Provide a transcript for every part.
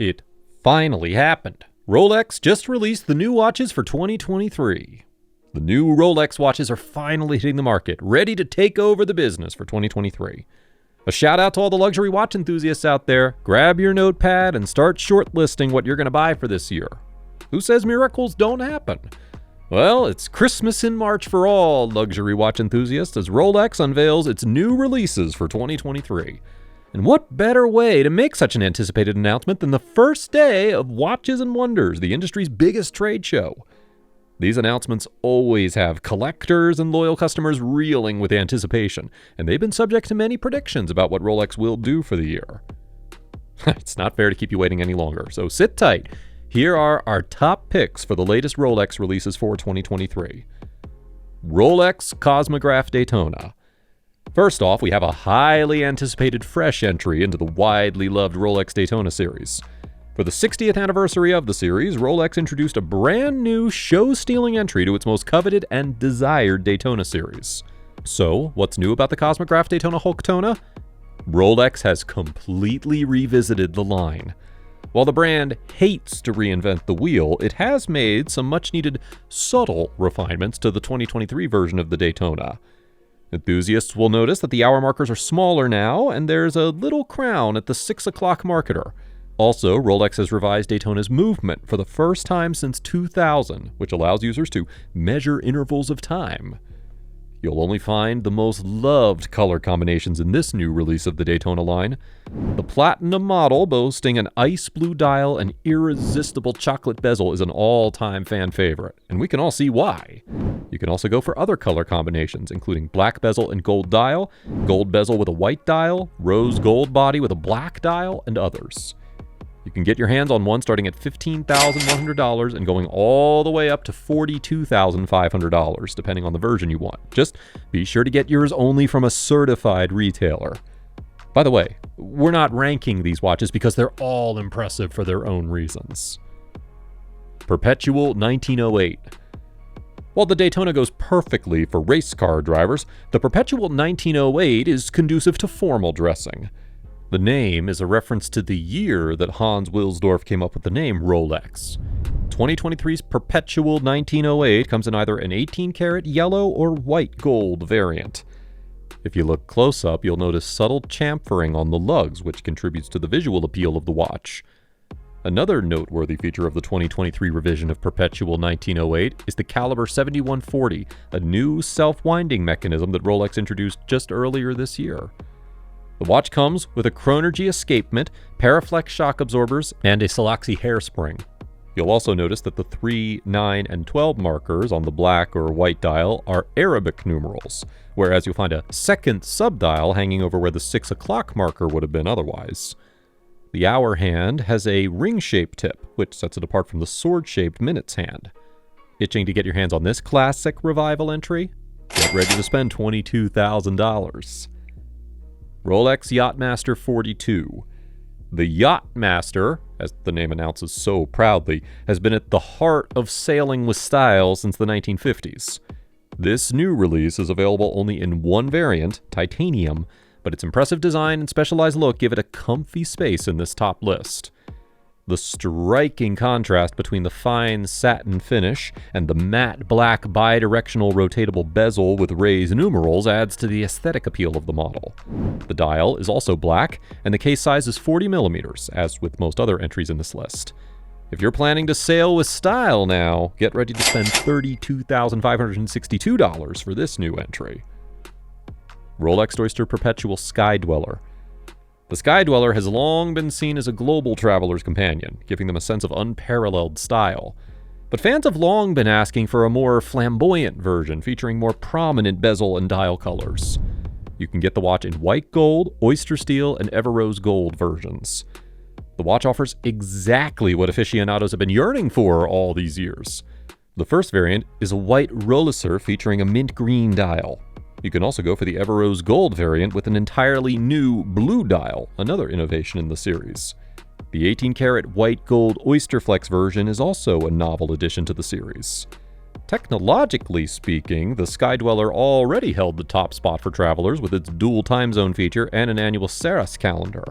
It finally happened. Rolex just released the new watches for 2023. The new Rolex watches are finally hitting the market, ready to take over the business for 2023. A shout out to all the luxury watch enthusiasts out there. Grab your notepad and start shortlisting what you're going to buy for this year. Who says miracles don't happen? Well, it's Christmas in March for all luxury watch enthusiasts as Rolex unveils its new releases for 2023. And what better way to make such an anticipated announcement than the first day of Watches and Wonders, the industry's biggest trade show? These announcements always have collectors and loyal customers reeling with anticipation, and they've been subject to many predictions about what Rolex will do for the year. It's not fair to keep you waiting any longer, so sit tight. Here are our top picks for the latest Rolex releases for 2023. Rolex Cosmograph Daytona. First off, we have a highly anticipated fresh entry into the widely loved Rolex Daytona series. For the 60th anniversary of the series, Rolex introduced a brand new show-stealing entry to its most coveted and desired Daytona series. So, what's new about the Cosmograph Daytona Hulktona? Rolex has completely revisited the line. While the brand hates to reinvent the wheel, it has made some much-needed subtle refinements to the 2023 version of the Daytona. Enthusiasts will notice that the hour markers are smaller now, and there's a little crown at the 6 o'clock marketer. Also, Rolex has revised Daytona's movement for the first time since 2000, which allows users to measure intervals of time. You'll only find the most loved color combinations in this new release of the Daytona line. The Platinum model, boasting an ice blue dial and irresistible chocolate bezel, is an all-time fan favorite, and we can all see why. You can also go for other color combinations, including black bezel and gold dial, gold bezel with a white dial, rose gold body with a black dial, and others. You can get your hands on one starting at $15,100 and going all the way up to $42,500, depending on the version you want. Just be sure to get yours only from a certified retailer. By the way, we're not ranking these watches because they're all impressive for their own reasons. Perpetual 1908. While the Daytona goes perfectly for race car drivers, the Perpetual 1908 is conducive to formal dressing. The name is a reference to the year that Hans Wilsdorf came up with the name Rolex. 2023's Perpetual 1908 comes in either an 18-karat yellow or white gold variant. If you look close up, you'll notice subtle chamfering on the lugs, which contributes to the visual appeal of the watch. Another noteworthy feature of the 2023 revision of Perpetual 1908 is the Caliber 7140, a new self-winding mechanism that Rolex introduced just earlier this year. The watch comes with a Chronergy escapement, Paraflex shock absorbers, and a Selaxi hairspring. You'll also notice that the 3, 9, and 12 markers on the black or white dial are Arabic numerals, whereas you'll find a second subdial hanging over where the 6 o'clock marker would have been otherwise. The hour hand has a ring-shaped tip, which sets it apart from the sword-shaped minutes hand. Itching to get your hands on this classic revival entry? Get ready to spend $22,000. Rolex Yacht Master 42. The Yacht Master, as the name announces so proudly, has been at the heart of sailing with style since the 1950s. This new release is available only in one variant, titanium, but its impressive design and specialized look give it a comfy space in this top list. The striking contrast between the fine satin finish and the matte black bidirectional rotatable bezel with raised numerals adds to the aesthetic appeal of the model. The dial is also black, and the case size is 40 millimeters, as with most other entries in this list. If you're planning to sail with style now, get ready to spend $32,562 for this new entry. Rolex Oyster Perpetual Sky Dweller. The Sky Dweller has long been seen as a global traveler's companion, giving them a sense of unparalleled style. But fans have long been asking for a more flamboyant version featuring more prominent bezel and dial colors. You can get the watch in white gold, oyster steel, and Everose gold versions. The watch offers exactly what aficionados have been yearning for all these years. The first variant is a white Rolecer featuring a mint green dial. You can also go for the Everose Gold variant with an entirely new blue dial, another innovation in the series. The 18-karat white gold Oyster Flex version is also a novel addition to the series. Technologically speaking, the Sky Dweller already held the top spot for travelers with its dual time zone feature and an annual Ceres calendar.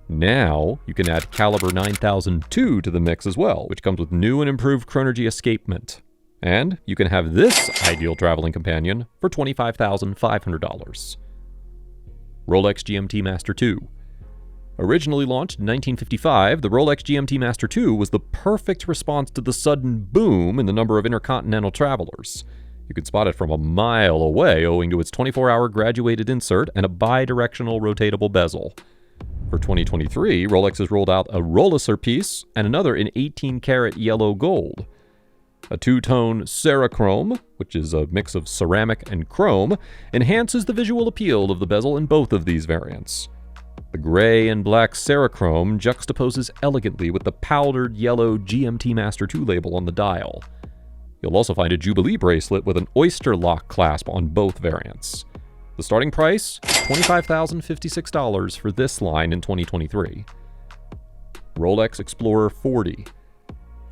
Now, you can add Caliber 9002 to the mix as well, which comes with new and improved Chronergy escapement. And you can have this ideal traveling companion for $25,500. Rolex GMT Master II. Originally launched in 1955, the Rolex GMT Master II was the perfect response to the sudden boom in the number of intercontinental travelers. You could spot it from a mile away owing to its 24-hour graduated insert and a bi-directional rotatable bezel. For 2023, Rolex has rolled out a Rolecer piece and another in 18-karat yellow gold. A two-tone Cerachrome, which is a mix of ceramic and chrome, enhances the visual appeal of the bezel in both of these variants. The gray and black Cerachrome juxtaposes elegantly with the powdered yellow GMT Master II label on the dial. You'll also find a Jubilee bracelet with an Oyster lock clasp on both variants. The starting price, $25,056 for this line in 2023. Rolex Explorer 40.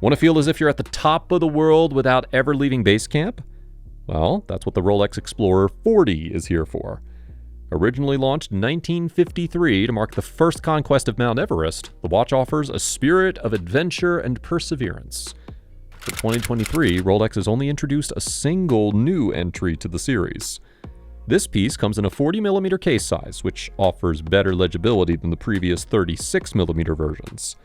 Want to feel as if you're at the top of the world without ever leaving base camp? Well, that's what the Rolex Explorer 40 is here for. Originally launched in 1953 to mark the first conquest of Mount Everest, the watch offers a spirit of adventure and perseverance. For 2023, Rolex has only introduced a single new entry to the series. This piece comes in a 40mm case size, which offers better legibility than the previous 36mm versions.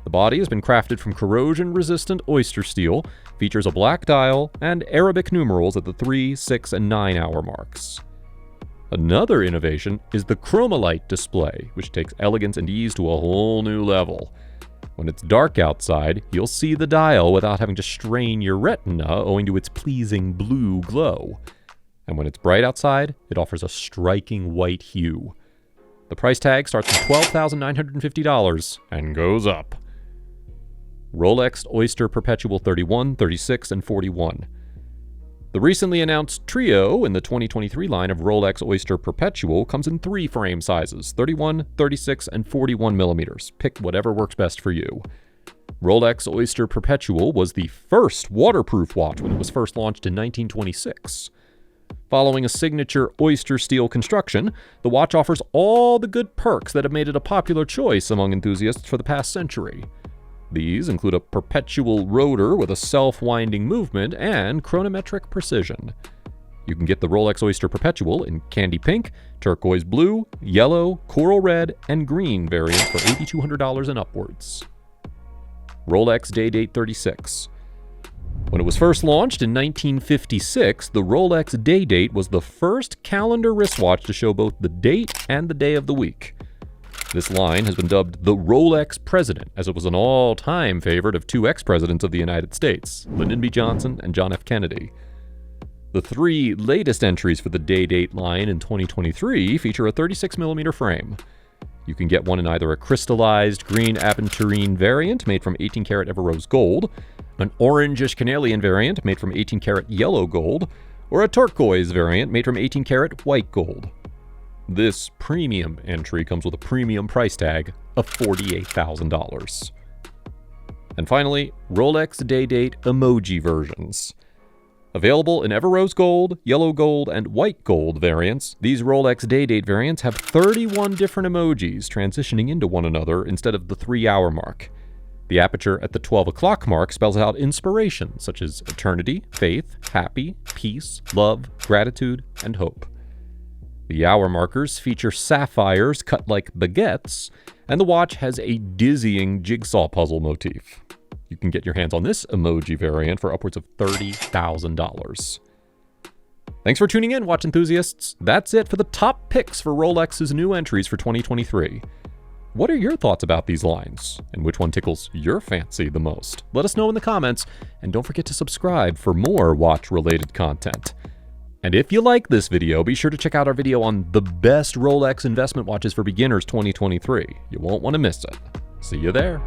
The body has been crafted from corrosion-resistant Oyster steel, features a black dial, and Arabic numerals at the 3, 6, and 9 hour marks. Another innovation is the Chromolite display, which takes elegance and ease to a whole new level. When it's dark outside, you'll see the dial without having to strain your retina owing to its pleasing blue glow. And when it's bright outside, it offers a striking white hue. The price tag starts at $12,950 and goes up. Rolex Oyster Perpetual 31, 36, and 41. The recently announced trio in the 2023 line of Rolex Oyster Perpetual comes in 3 frame sizes, 31, 36, and 41 millimeters. Pick whatever works best for you. Rolex Oyster Perpetual was the first waterproof watch when it was first launched in 1926. Following a signature Oyster steel construction, the watch offers all the good perks that have made it a popular choice among enthusiasts for the past century. These include a perpetual rotor with a self-winding movement and chronometric precision. You can get the Rolex Oyster Perpetual in candy pink, turquoise blue, yellow, coral red, and green variants for $8,200 and upwards. Rolex DayDate 36. When it was first launched in 1956, the Rolex DayDate was the first calendar wristwatch to show both the date and the day of the week. This line has been dubbed the Rolex President, as it was an all-time favorite of 2 ex-presidents of the United States, Lyndon B. Johnson and John F. Kennedy. The 3 latest entries for the DayDate line in 2023 feature a 36mm frame. You can get one in either a crystallized green aventurine variant made from 18-karat Ever-Rose gold, an orangish carnelian variant made from 18-karat yellow gold, or a turquoise variant made from 18-karat white gold. This premium entry comes with a premium price tag of $48,000. And finally, Rolex DayDate Emoji versions. Available in Ever-Rose gold, yellow gold, and white gold variants, these Rolex DayDate variants have 31 different emojis transitioning into one another instead of the 3-hour mark. The aperture at the 12 o'clock mark spells out inspiration such as eternity, faith, happy, peace, love, gratitude, and hope. The hour markers feature sapphires cut like baguettes, and the watch has a dizzying jigsaw puzzle motif. You can get your hands on this emoji variant for upwards of $30,000. Thanks for tuning in, watch enthusiasts. That's it for the top picks for Rolex's new entries for 2023. What are your thoughts about these lines? And which one tickles your fancy the most? Let us know in the comments, and don't forget to subscribe for more watch-related content. And if you like this video, be sure to check out our video on the best Rolex investment watches for beginners 2023. You won't want to miss it. See you there.